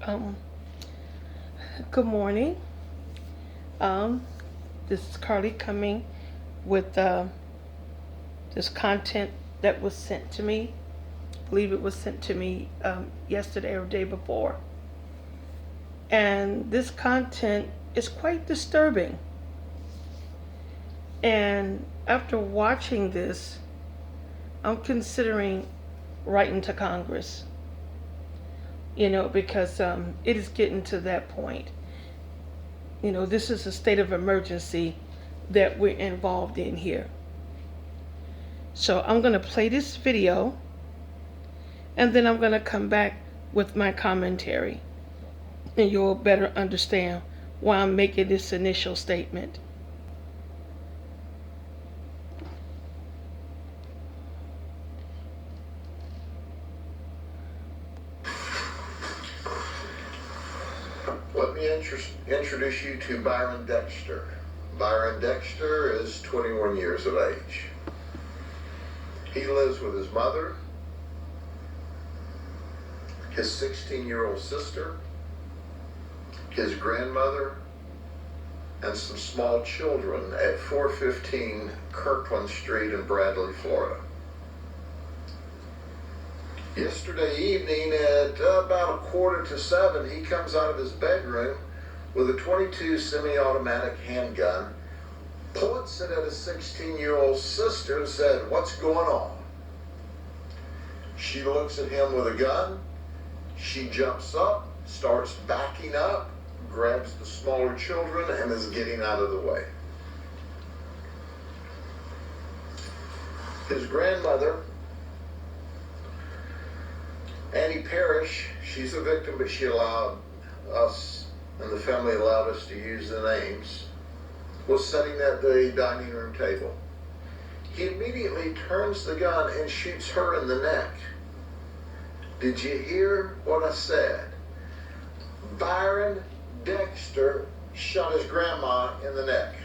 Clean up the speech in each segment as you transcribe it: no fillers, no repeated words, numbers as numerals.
Um, Good morning. Um, this is Carly coming with this content that was sent to me. I believe it was sent to me yesterday or day before. And this content is quite disturbing. And after watching this, I'm considering writing to Congress, because it is getting to that point. This is a state of emergency that we're involved in here. So I'm going to play this video and then I'm going to come back with my commentary and you'll better understand why I'm making this initial statement. Let me introduce you to Byron Dexter. Byron Dexter is 21 years of age. He lives with his mother, his 16-year-old sister, his grandmother, and some small children at 415 Kirkland Street in Bradley, Florida. Yesterday evening at about 6:45, he comes out of his bedroom with a .22 semi-automatic handgun, points it at his 16-year-old sister and said, "What's going on?" She looks at him with a gun. She jumps up, starts backing up, grabs the smaller children, and is getting out of the way. His grandmother, Annie Parrish, she's a victim, but she allowed us, and the family allowed us to use the names, was sitting at the dining room table. He immediately turns the gun and shoots her in the neck. Did you hear what I said? Byron Dexter shot his grandma in the neck.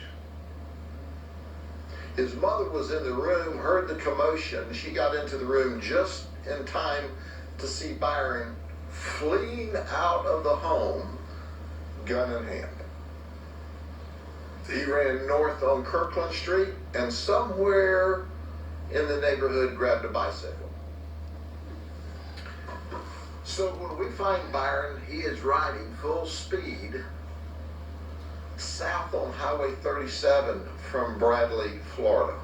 His mother was in the room, heard the commotion. She got into the room just in time to see Byron fleeing out of the home, gun in hand. He ran north on Kirkland Street and somewhere in the neighborhood grabbed a bicycle. So when we find Byron, he is riding full speed south on Highway 37 from Bradley, Florida.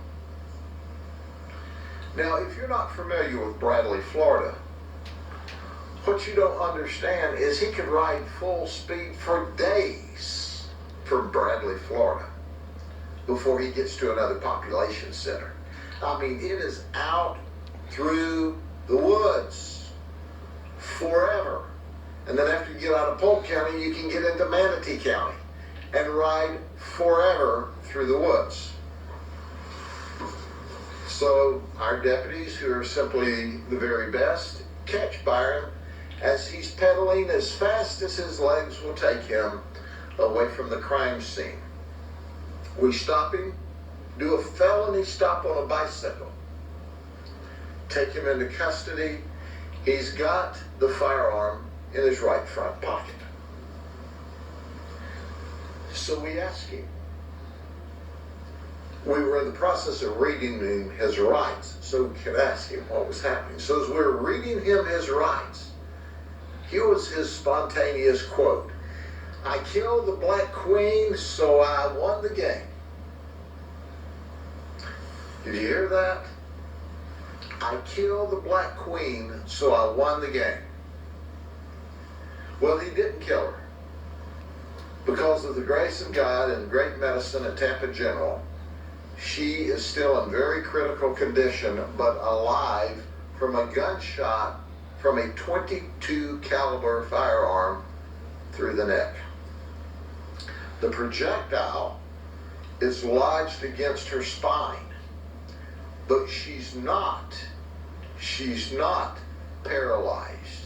Now, if you're not familiar with Bradley, Florida, what you don't understand is he could ride full speed for days from Bradley, Florida, before he gets to another population center. I mean, it is out through the woods forever. And then after you get out of Polk County, you can get into Manatee County and ride forever through the woods. So our deputies, who are simply the very best, catch Byron as he's pedaling as fast as his legs will take him away from the crime scene. We stop him, do a felony stop on a bicycle, take him into custody. He's got the firearm in his right front pocket. So we ask him. We were in the process of reading him his rights so we could ask him what was happening. So as we were reading him his rights, here was his spontaneous quote: "I killed the Black Queen, so I won the game." Did you hear that? I killed the Black Queen, so I won the game. Well, he didn't kill her. Because of the grace of God and great medicine at Tampa General, she is still in very critical condition, but alive from a gunshot from a .22 caliber firearm through the neck. The projectile is lodged against her spine, but she's not paralyzed.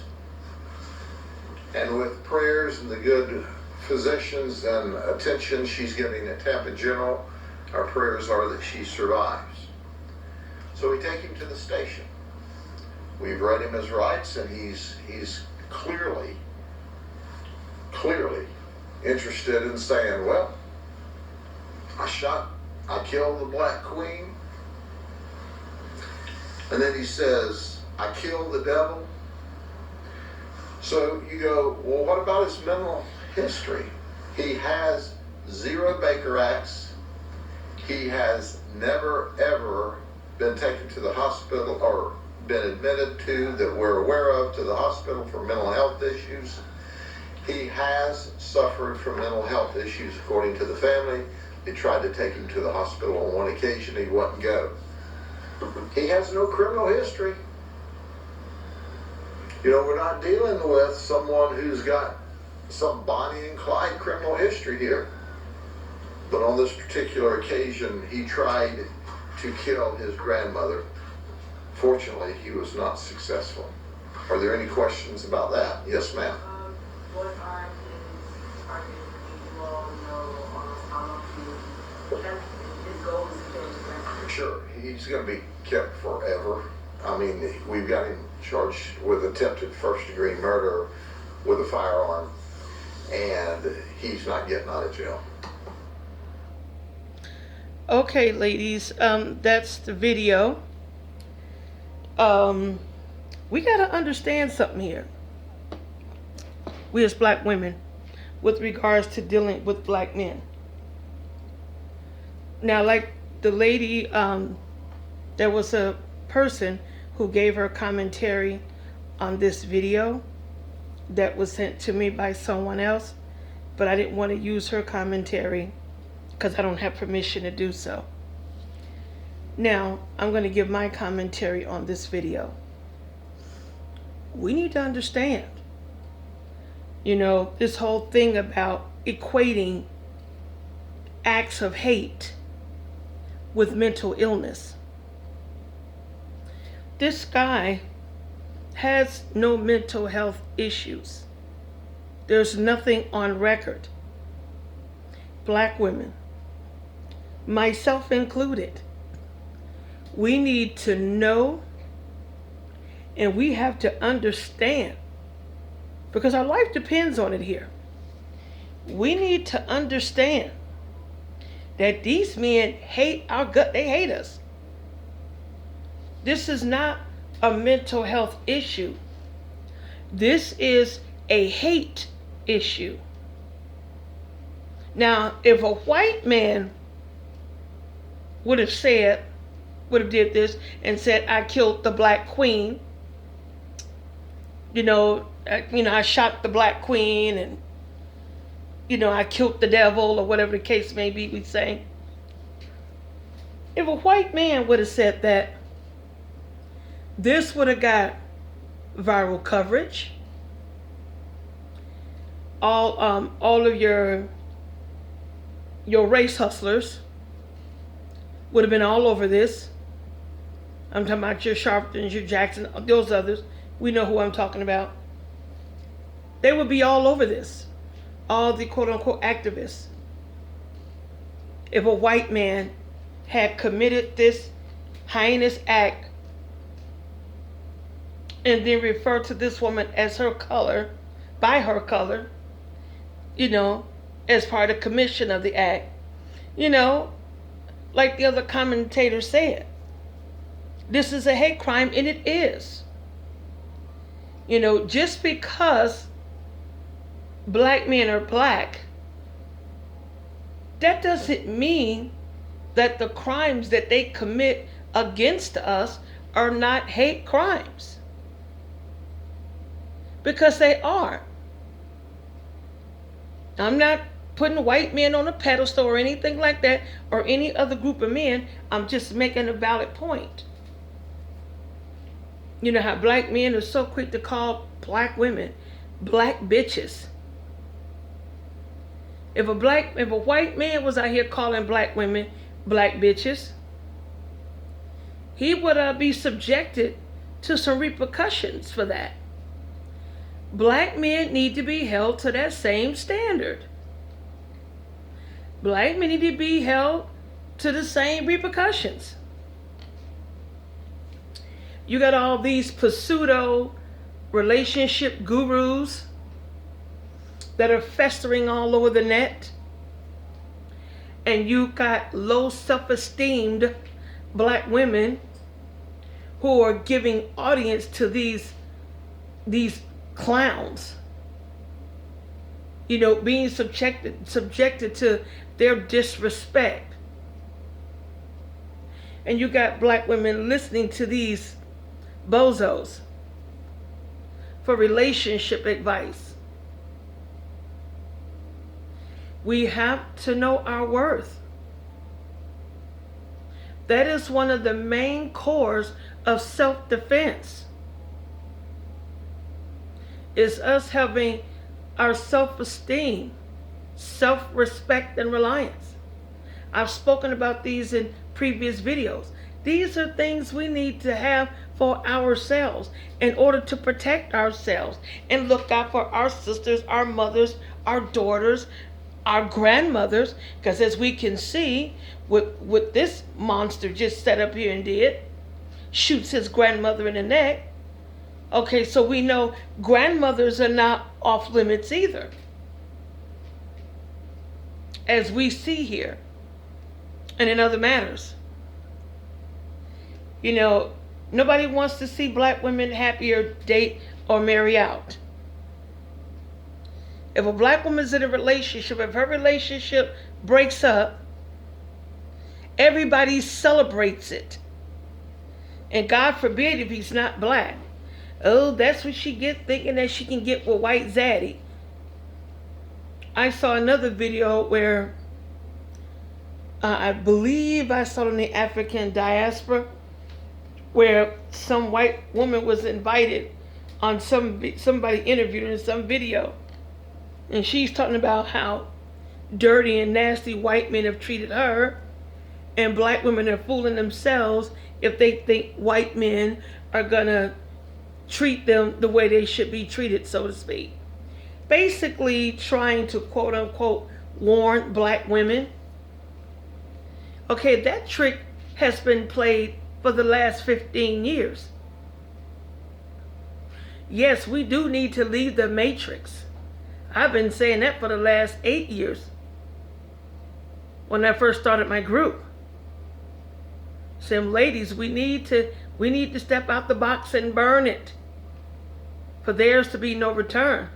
And with prayers and the good physicians and attention she's getting at Tampa General, our prayers are that she survives. So we take him to the station. We've read him his rights, and he's clearly clearly interested in saying, well, I killed the Black Queen. And then he says, I killed the devil. So you go, well, what about his mental history? He has 0 Baker Acts. He has never, ever been taken to the hospital or been admitted to, that we're aware of, to the hospital for mental health issues. He has suffered from mental health issues, according to the family. They tried to take him to the hospital on one occasion. He wouldn't go. He has no criminal history. You know, we're not dealing with someone who's got some Bonnie and Clyde criminal history here. But on this particular occasion, he tried to kill his grandmother. Fortunately, he was not successful. Are there any questions about that? Yes, ma'am. What are his targets? Do you all know how long his goal is to kill his grandmother? Sure, he's going to be kept forever. I mean, we've got him charged with attempted first-degree murder with a firearm, and he's not getting out of jail. Okay, ladies, that's the video. We got to understand something here. We as black women, with regards to dealing with black men. Now, like the lady, there was a person who gave her commentary on this video that was sent to me by someone else, but I didn't want to use her commentary because I don't have permission to do so. Now, I'm going to give my commentary on this video. We need to understand, you know, this whole thing about equating acts of hate with mental illness. This guy has no mental health issues. There's nothing on record. Black women, myself included, we need to know and we have to understand, because our life depends on it here. We need to understand that these men hate our gut, they hate us. This is not a mental health issue. This is a hate issue. Now, if a white man would have did this and said, I killed the Black Queen, I shot the Black Queen, and, I killed the devil, or whatever the case may be, we say. If a white man would have said that, this would have got viral coverage. All of your race hustlers would have been all over this. I'm talking about your Sharptons, your Jackson, those others. We know who I'm talking about. They would be all over this. All the quote-unquote activists. If a white man had committed this heinous act and then referred to this woman as her color, by her color, as part of commission of the act, like the other commentator said, this is a hate crime, and it is. Just because black men are black, that doesn't mean that the crimes that they commit against us are not hate crimes. Because they are. I'm not putting white men on a pedestal or anything like that, or any other group of men. I'm just making a valid point. You know how black men are so quick to call black women black bitches. If a white man was out here calling black women black bitches, he would be subjected to some repercussions for that. Black men need to be held to that same standard. Black men need to be held to the same repercussions. You got all these pseudo relationship gurus that are festering all over the net. And you got low self-esteemed black women who are giving audience to these clowns. You know, being subjected to their disrespect. And you got black women listening to these bozos for relationship advice. We have to know our worth. That is one of the main cores of self-defense. Is us having our self-esteem, self-respect, and reliance. I've spoken about these in previous videos. These are things we need to have for ourselves in order to protect ourselves and look out for our sisters, our mothers, our daughters, our grandmothers, because as we can see, what this monster just set up here and did, shoots his grandmother in the neck. Okay, so we know grandmothers are not off limits either, as we see here and in other matters. You know, nobody wants to see black women happy or date or marry out. If a black woman's in a relationship, if her relationship breaks up, everybody celebrates it. And God forbid if he's not black. Oh, that's what she get, thinking that she can get with white zaddy. I saw another video where I believe I saw it in the African diaspora, where some white woman was invited on somebody interviewed in some video. And she's talking about how dirty and nasty white men have treated her, and black women are fooling themselves if they think white men are gonna treat them the way they should be treated, so to speak. Basically trying to quote unquote warn black women. Okay, that trick has been played for the last 15 years. Yes, we do need to leave the matrix. I've been saying that for the last 8 years when I first started my group. Some ladies, we need to step out the box and burn it for theirs to be no return.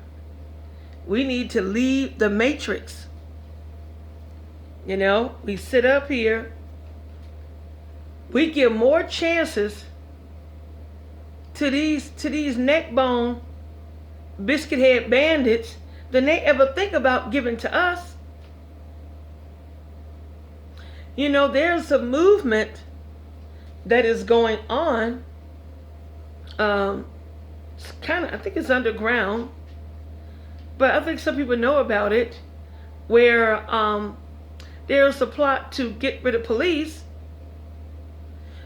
We need to leave the matrix. You know, we sit up here, we give more chances to these neck bone biscuit head bandits than they ever think about giving to us. You know, there's a movement that is going on. It's kind of, I think it's underground, but I think some people know about it, where there's a plot to get rid of police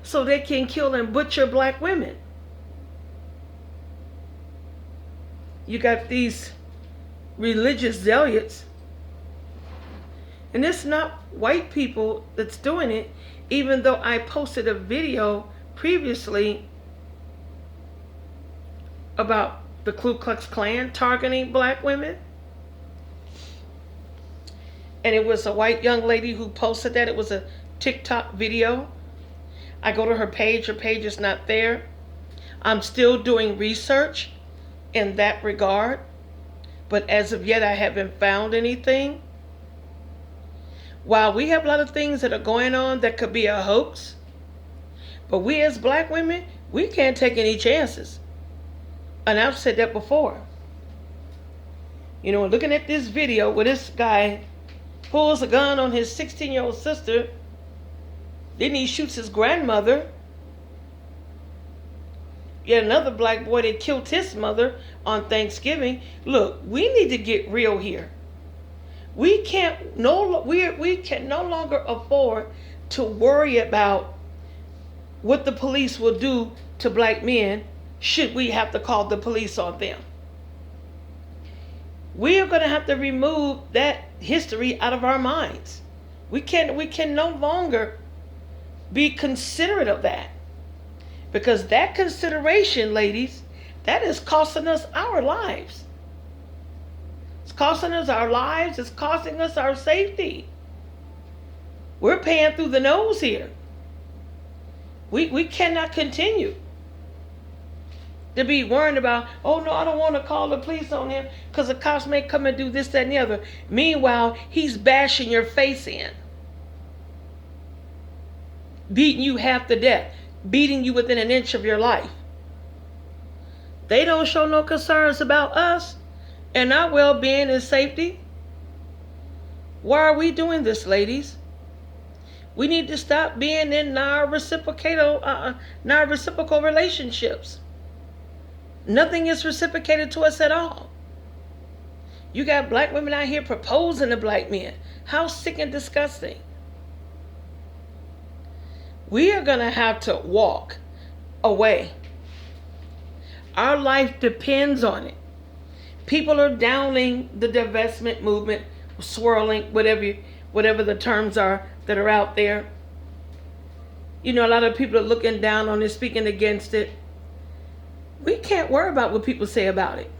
so they can kill and butcher black women. You got these religious zealots, and it's not white people that's doing it, even though I posted a video previously about the Ku Klux Klan targeting black women. And it was a white young lady who posted that. It was a TikTok video. I go to her page is not there. I'm still doing research in that regard, but as of yet I haven't found anything. While we have a lot of things that are going on that could be a hoax, but we as black women, we can't take any chances. And I've said that before. You know, looking at this video where this guy pulls a gun on his 16-year-old sister, then he shoots his grandmother. Yet another black boy that killed his mother on Thanksgiving. Look, we need to get real here. We can no longer afford to worry about what the police will do to black men should we have to call the police on them. We are going to have to remove that history out of our minds. We can no longer be considerate of that, because that consideration, ladies, that is costing us our lives. It's costing us our lives. It's costing us our safety. We're paying through the nose here. We cannot continue to be worried about, oh no, I don't want to call the police on him because the cops may come and do this, that, and the other. Meanwhile, he's bashing your face in, beating you half to death, beating you within an inch of your life. They don't show no concerns about us and our well-being and safety. Why are we doing this, ladies? We need to stop being in non-reciprocal relationships. Nothing is reciprocated to us at all. You got black women out here proposing to black men. How sick and disgusting. We are going to have to walk away. Our life depends on it. People are downing the divestment movement, swirling, whatever the terms are that are out there. You know, a lot of people are looking down on it, speaking against it. We can't worry about what people say about it.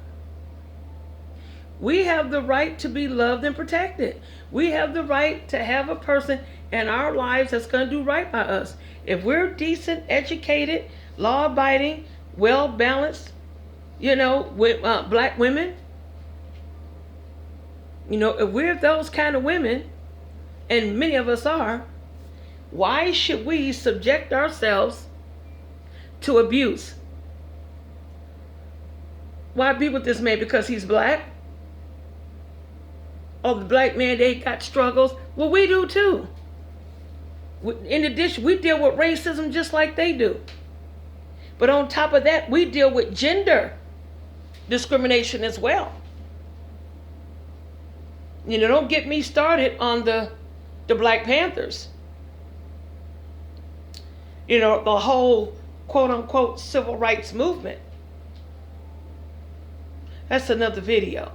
We have the right to be loved and protected. We have the right to have a person in our lives that's going to do right by us. If we're decent, educated, law-abiding, well-balanced, with black women, if we're those kind of women, and many of us are, why should we subject ourselves to abuse? Why be with this man because he's black? Oh, the black man, they got struggles. Well, we do too. In addition, we deal with racism just like they do. But on top of that, we deal with gender discrimination as well. Don't get me started on the Black Panthers. The whole quote-unquote civil rights movement. That's another video.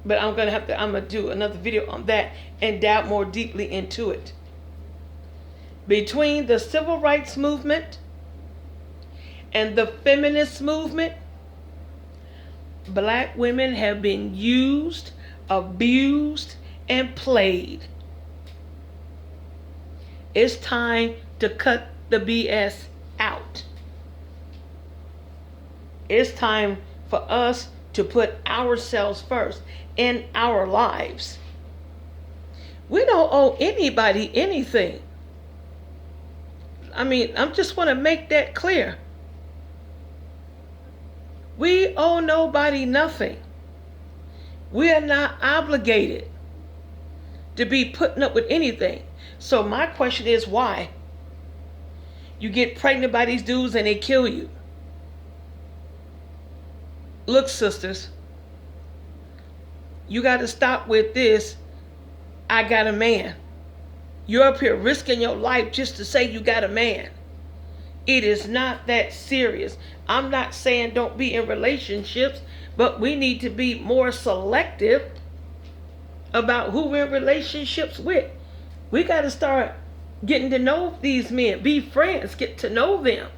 But I'm gonna do another video on that and dive more deeply into it. Between the civil rights movement and the feminist movement, black women have been used, abused, and played. It's time to cut the BS out. It's time for us to put ourselves first in our lives. We don't owe anybody anything. I just want to make that clear. We owe nobody nothing. We are not obligated to be putting up with anything. So my question is, why? You get pregnant by these dudes and they kill you. Look, sisters, you got to stop with this, I got a man. You're up here risking your life just to say you got a man. It is not that serious. I'm not saying don't be in relationships, but we need to be more selective about who we're in relationships with. We got to start getting to know these men, be friends, get to know them,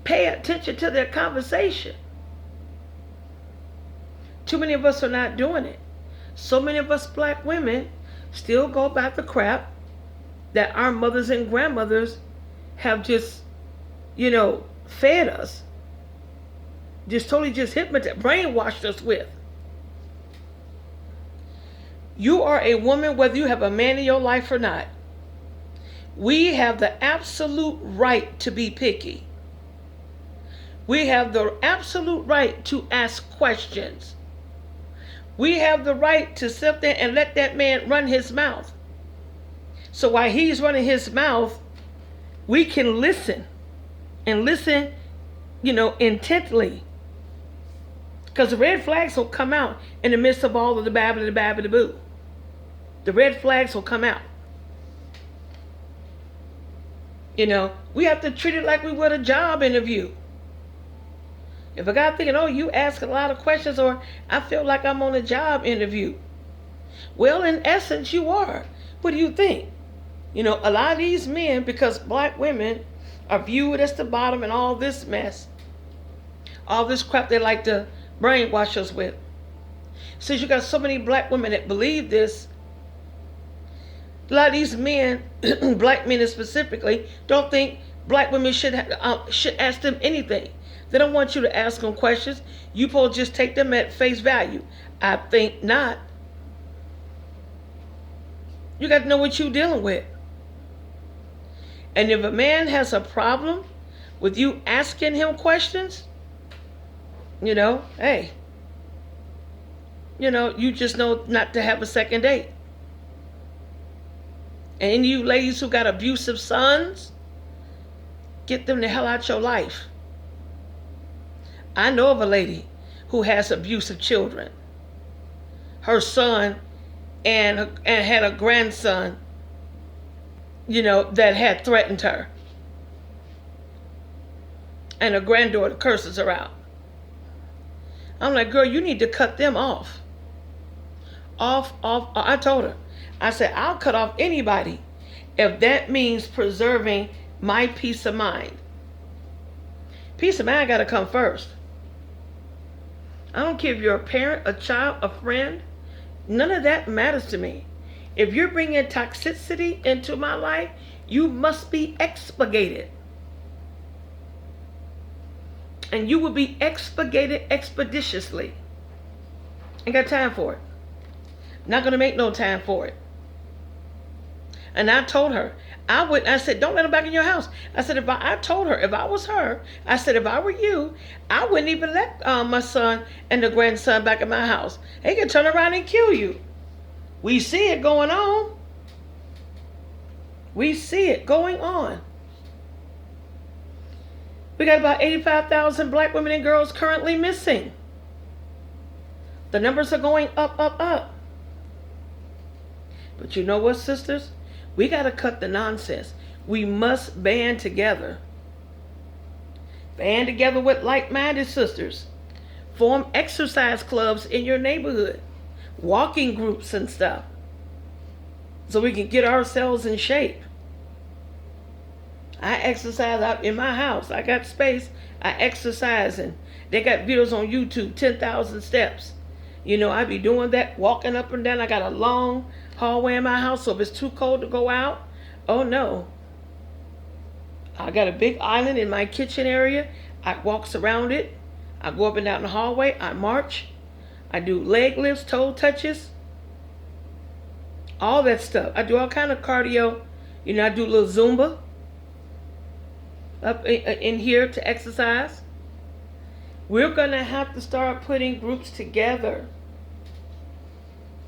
pay attention to their conversation. Too many of us are not doing it. So many of us black women still go about the crap that our mothers and grandmothers have just, fed us. Just totally hypnotized, brainwashed us with. You are a woman whether you have a man in your life or not. We have the absolute right to be picky. We have the absolute right to ask questions. We have the right to sit there and let that man run his mouth. So while he's running his mouth, we can listen. And listen, intently. Because the red flags will come out in the midst of all of the babbly-boo. The red flags will come out. We have to treat it like we would a job interview. If a guy thinking, oh, you ask a lot of questions, or I feel like I'm on a job interview. Well, in essence, you are. What do you think? A lot of these men, because black women are viewed as the bottom and all this mess, all this crap they like to brainwash us with. Since you got so many black women that believe this, a lot of these men, black men specifically, don't think black women should ask them anything. They don't want you to ask them questions. You supposed to just take them at face value. I think not. You got to know what you're dealing with. And if a man has a problem with you asking him questions, hey, you just know not to have a second date. And you ladies who got abusive sons, get them the hell out your life. I know of a lady who has abusive children. Her son and had a grandson, that had threatened her. And her granddaughter curses her out. I'm like, girl, you need to cut them off. Off. I told her. I said, I'll cut off anybody if that means preserving my peace of mind. Peace of mind got to come first. I don't care if you're a parent, a child, a friend. None of that matters to me. If you're bringing toxicity into my life, you must be expurgated. And you will be expurgated expeditiously. Ain't got time for it. Not going to make no time for it. And I told her, I said, don't let them back in your house. I said, I told her, if I was her, I said, if I were you, I wouldn't even let my son and the grandson back in my house. They can turn around and kill you. We see it going on. We see it going on. We got about 85,000 black women and girls currently missing. The numbers are going up, up, up. But you know what, sisters? We got to cut the nonsense. We must band together. Band together with like-minded sisters. Form exercise clubs in your neighborhood. Walking groups and stuff. So we can get ourselves in shape. I exercise out in my house. I got space. I exercise, and they got videos on YouTube, 10,000 steps. I be doing that, walking up and down. I got a long hallway in my house, so if it's too cold to go out, oh no. I got a big island in my kitchen area. I walks around it. I go up and down the hallway. I march. I do leg lifts, toe touches, all that stuff. I do all kind of cardio. I do a little Zumba up in here to exercise. We're going to have to start putting groups together.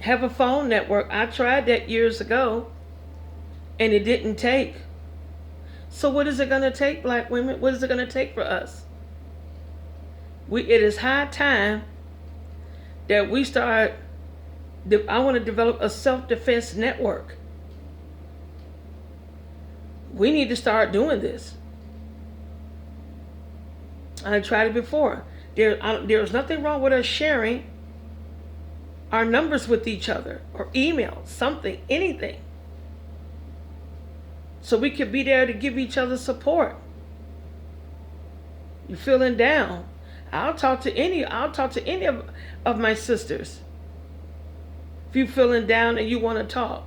Have a phone network. I tried that years ago, and it didn't take. So what is it going to take, black women? What is it going to take for us? It is high time that we start. I want to develop a self-defense network. We need to start doing this. I tried it before. There's nothing wrong with us sharing our numbers with each other, or email, something, anything. So we could be there to give each other support. You're feeling down, I'll talk to any of my sisters. If you're feeling down and you want to talk,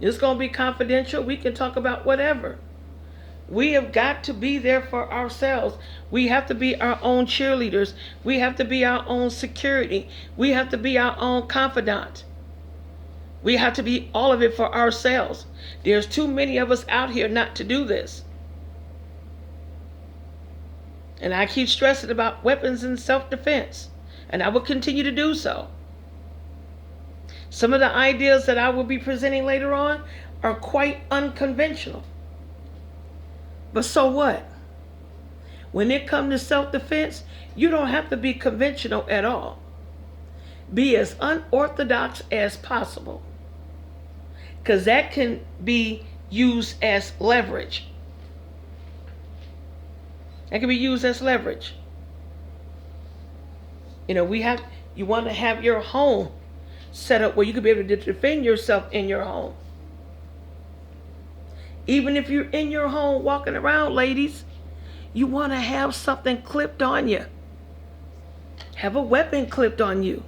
it's going to be confidential. We can talk about whatever. We have got to be there for ourselves. We have to be our own cheerleaders. We have to be our own security. We have to be our own confidant. We have to be all of it for ourselves. There's too many of us out here not to do this. And I keep stressing about weapons and self-defense. And I will continue to do so. Some of the ideas that I will be presenting later on are quite unconventional. But so what? When it comes to self-defense, you don't have to be conventional at all. Be as unorthodox as possible. Because that can be used as leverage. That can be used as leverage. You want to have your home set up where you can be able to defend yourself in your home. Even if you're in your home walking around, ladies, you want to have something clipped on you. Have a weapon clipped on you.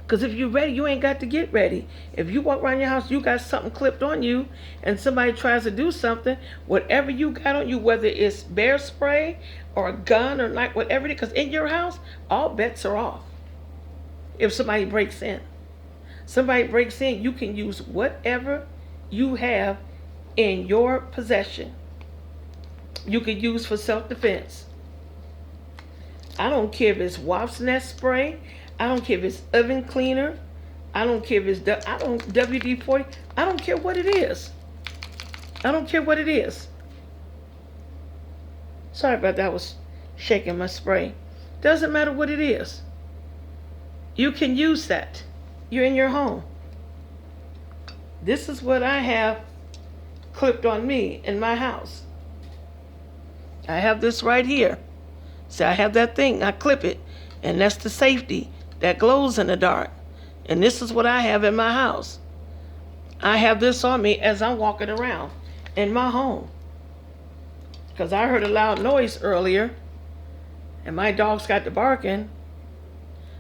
Because if you're ready, you ain't got to get ready. If you walk around your house, you got something clipped on you, and somebody tries to do something, whatever you got on you, whether it's bear spray or a gun or like whatever it is, because in your house, all bets are off. If somebody breaks in, you can use whatever you have in your possession. You can use for self-defense. I don't care if it's wasp nest spray. I don't care if it's oven cleaner. I don't care if it's WD-40. I don't care what it is. I don't care what it is. Sorry about that. I was shaking my spray. Doesn't matter what it is. You can use that. You're in your home. This is what I have clipped on me in my house. I have this right here. See, I have that thing. I clip it. And that's the safety that glows in the dark. And this is what I have in my house. I have this on me as I'm walking around in my home. Because I heard a loud noise earlier. And my dogs got to barking.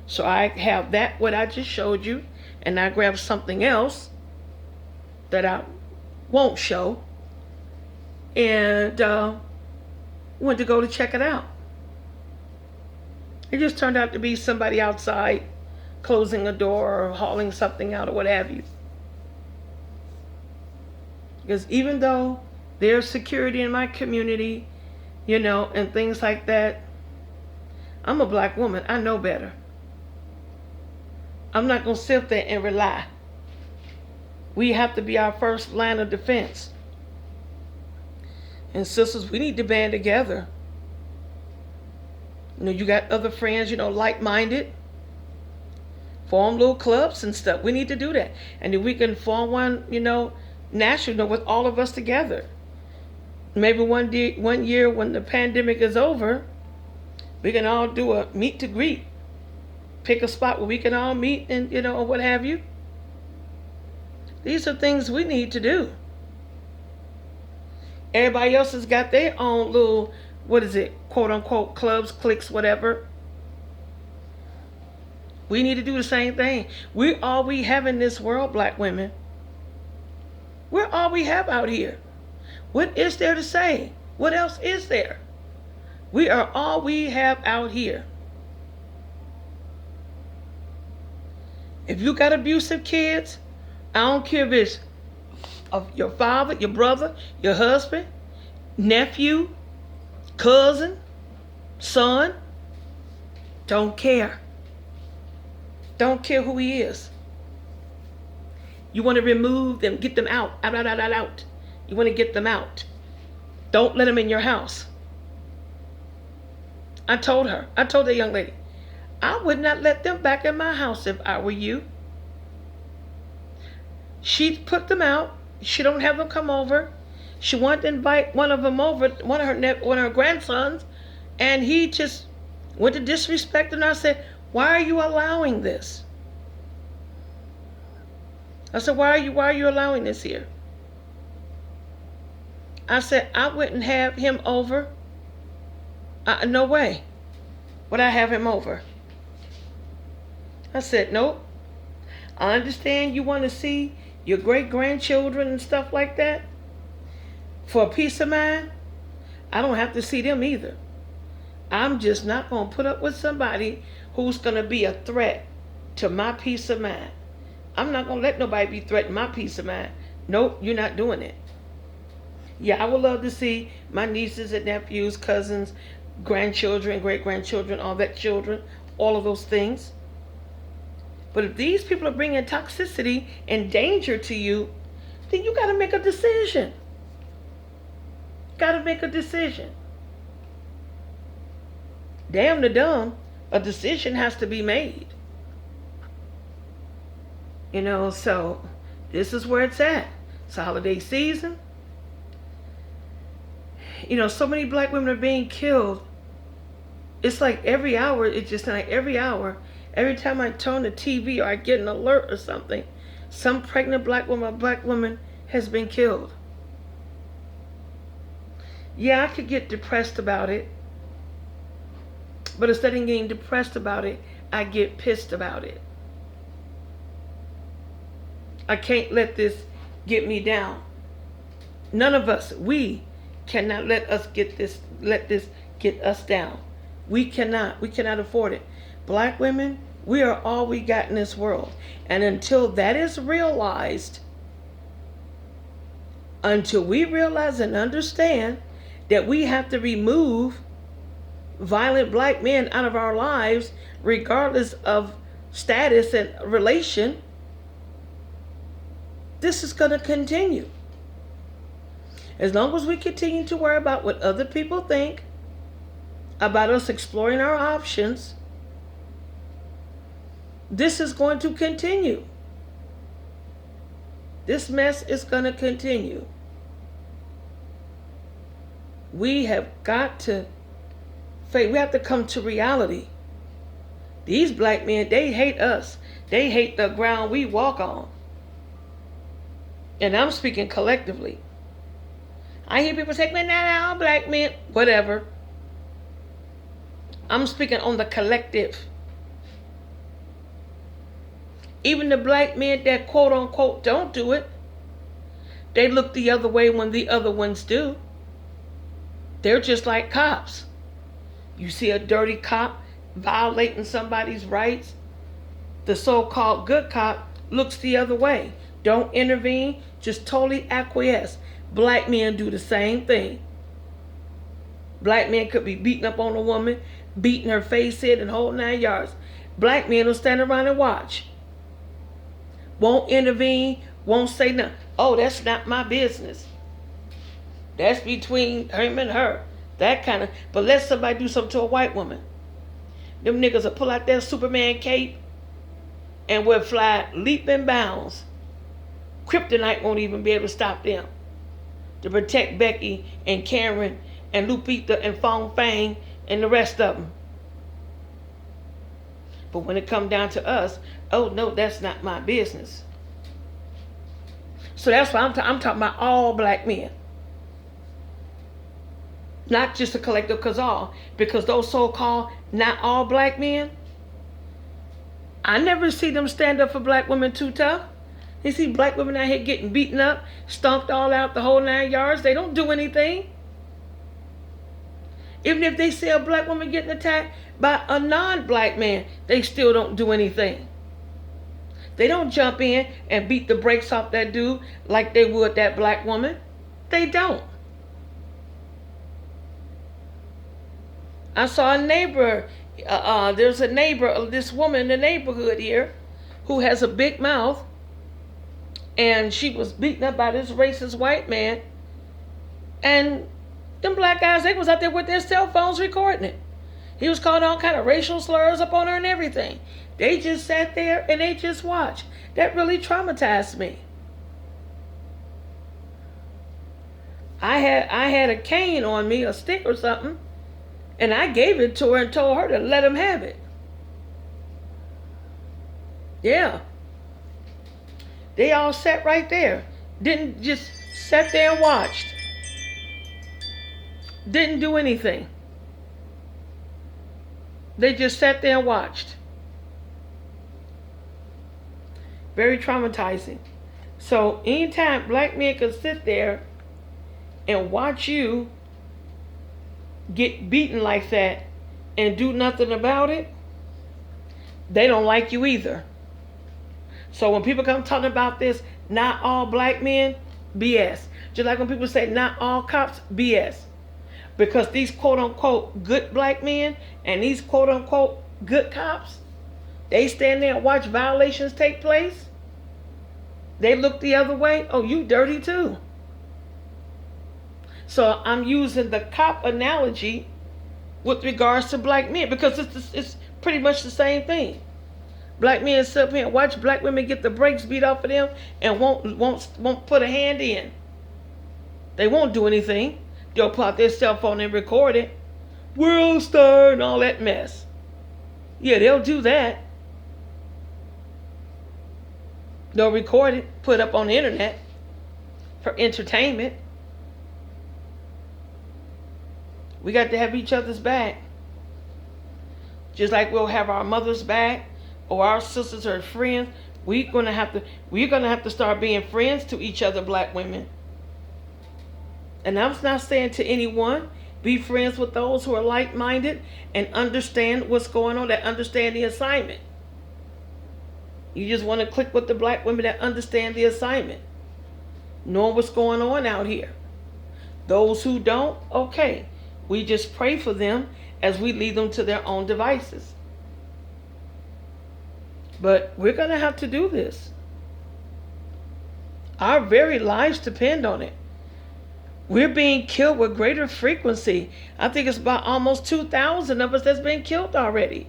So I have that, what I just showed you. And I grabbed something else that I won't show. And went to go to check it out. It just turned out to be somebody outside closing a door or hauling something out or what have you. Because even though there's security in my community, you know, and things like that, I'm a black woman. I know better. I'm not going to sit there and rely. We have to be our first line of defense. And sisters, we need to band together. You know, you got other friends, you know, like-minded. Form little clubs and stuff. We need to do that. And then we can form one, you know, national, you know, with all of us together. Maybe one year when the pandemic is over, we can all do a meet to greet. Pick a spot where we can all meet and, you know, or what have you. These are things we need to do. Everybody else has got their own little, what is it, quote unquote, clubs, cliques, whatever. We need to do the same thing. We're all we have in this world, black women. We're all we have out here. What is there to say? What else is there? We are all we have out here. If you got abusive kids, I don't care if it's of your father, your brother, your husband, nephew, cousin, son, don't care. Don't care who he is. You want to remove them, get them out. Out. You want to get them out. Don't let them in your house. I told that young lady, I would not let them back in my house if I were you. She put them out. She don't have them come over. She wanted to invite one of them over, one of her grandsons, and he just went to disrespect her. And I said, why are you allowing this? I said, why are you allowing this here? I said, I wouldn't have him over. No way would I have him over. I said, nope. I understand you want to see your great-grandchildren and stuff like that. For a peace of mind, I don't have to see them either. I'm just not going to put up with somebody who's going to be a threat to my peace of mind. I'm not going to let nobody be threatening my peace of mind. Nope, you're not doing it. Yeah, I would love to see my nieces and nephews, cousins, grandchildren, great-grandchildren, all that children, all of those things. But if these people are bringing toxicity and danger to you, then you got to make a decision. Got to make a decision. Damn the dumb, a decision has to be made. You know, so this is where it's at. It's a holiday season. You know, so many black women are being killed. It's like every hour, it's just like every hour, every time I turn the TV or I get an alert or something, some pregnant black woman has been killed. Yeah, I could get depressed about it. But instead of getting depressed about it, I get pissed about it. I can't let this get me down. None of us, we cannot let this get us down. We cannot afford it. Black women, we are all we got in this world. And until that is realized, until we realize and understand that we have to remove violent black men out of our lives, regardless of status and relation, this is going to continue. As long as we continue to worry about what other people think, about us exploring our options, this is going to continue. This mess is going to continue. We have got to we have to come to reality. These black men, they hate us. They hate the ground we walk on. And I'm speaking collectively. I hear people say, "Man, not all black men." Whatever. I'm speaking on the collective. Even the black men that quote unquote don't do it, they look the other way when the other ones do. They're just like cops. You see a dirty cop violating somebody's rights, the so-called good cop looks the other way. Don't intervene, just totally acquiesce. Black men do the same thing. Black men could be beating up on a woman, beating her face in and whole 9 yards. Black men will stand around and watch. Won't intervene, won't say nothing. Oh, that's not my business. That's between him and her. That kind of, but let somebody do something to a white woman. Them niggas will pull out their Superman cape and will fly leap and bounds. Kryptonite won't even be able to stop them. To protect Becky and Karen and Lupita and Fong Fang and the rest of them. But when it comes down to us, oh no, that's not my business. So that's why I'm talking about all black men. Not just a collective because those so-called not all black men, I never see them stand up for black women too tough. You see black women out here getting beaten up, stomped all out the whole 9 yards. They don't do anything. Even if they see a black woman getting attacked by a non-black man, they still don't do anything. They don't jump in and beat the brakes off that dude like they would that black woman. They don't. I saw a neighbor, there's a neighbor, this woman in the neighborhood here who has a big mouth, and she was beaten up by this racist white man, and them black guys, they was out there with their cell phones recording it. He was calling all kind of racial slurs up on her and everything. They just sat there and they just watched. That really traumatized me. I had a cane on me, a stick or something, and I gave it to her and told her to let him have it. Yeah. They all sat right there. Didn't just sat there and watched. Didn't do anything. They just sat there and watched. Very traumatizing. So anytime black men can sit there and watch you get beaten like that and do nothing about it, they don't like you either. So when people come talking about this, not all black men, BS. Just like when people say not all cops, BS. Because these quote unquote good black men and these quote unquote good cops, they stand there and watch violations take place. They look the other way. Oh, you dirty too. So I'm using the cop analogy with regards to black men because it's pretty much the same thing. Black men sit up here and watch black women get the brakes beat off of them and won't put a hand in. They won't do anything. They'll pull out their cell phone and record it. World star and all that mess. Yeah, they'll do that. They'll record it, put it up on the internet for entertainment. We got to have each other's back. Just like we'll have our mothers back or our sisters or friends, we're gonna have to start being friends to each other, black women. And I'm not saying to anyone, be friends with those who are like-minded and understand what's going on, that understand the assignment. You just want to click with the black women that understand the assignment, knowing what's going on out here. Those who don't, okay, we just pray for them as we lead them to their own devices. But we're going to have to do this. Our very lives depend on it. We're being killed with greater frequency. I think it's about almost 2,000 of us that's been killed already.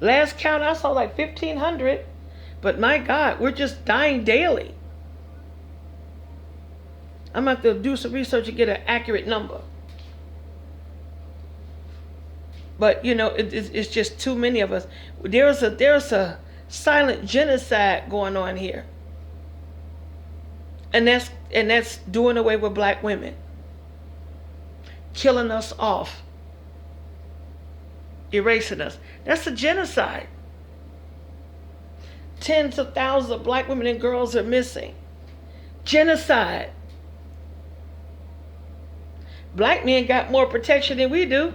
Last count I saw like 1,500. But my God, we're just dying daily. I'm going to have to do some research and get an accurate number. But, you know, it's just too many of us. There's a silent genocide going on here. And that's doing away with black women. Killing us off. Erasing us. That's a genocide. Tens of thousands of black women and girls are missing. Genocide. Black men got more protection than we do.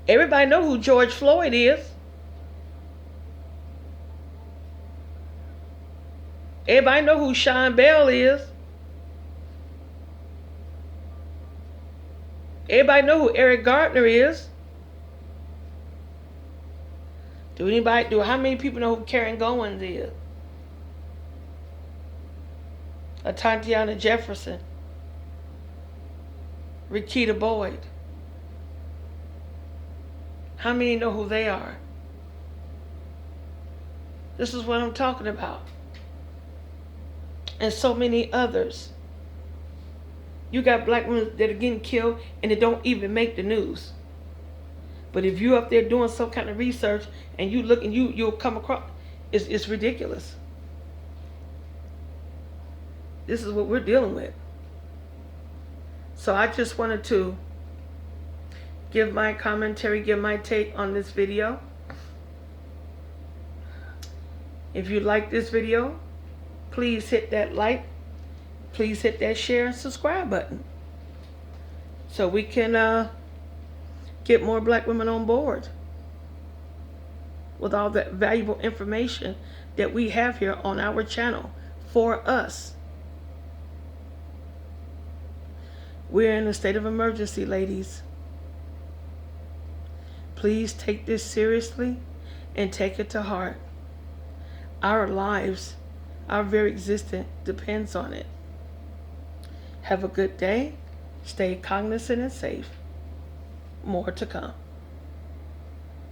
Everybody know who George Floyd is. Everybody know who Sean Bell is. Everybody know who Eric Gardner is. How many people know who Karen Goins is? Tatiana Jefferson. Rikita Boyd. How many know who they are? This is what I'm talking about. And so many others. You got black women that are getting killed and it don't even make the news. But if you're up there doing some kind of research and you look and you'll come across, it's ridiculous. This is what we're dealing with. So I just wanted to give my commentary, give my take on this video. If you like this video, please hit that like, please hit that share and subscribe button so we can get more black women on board with all that valuable information that we have here on our channel for us. We're in a state of emergency, ladies. Please take this seriously and take it to heart. Our lives, our very existence depends on it. Have a good day. Stay cognizant and safe. More to come.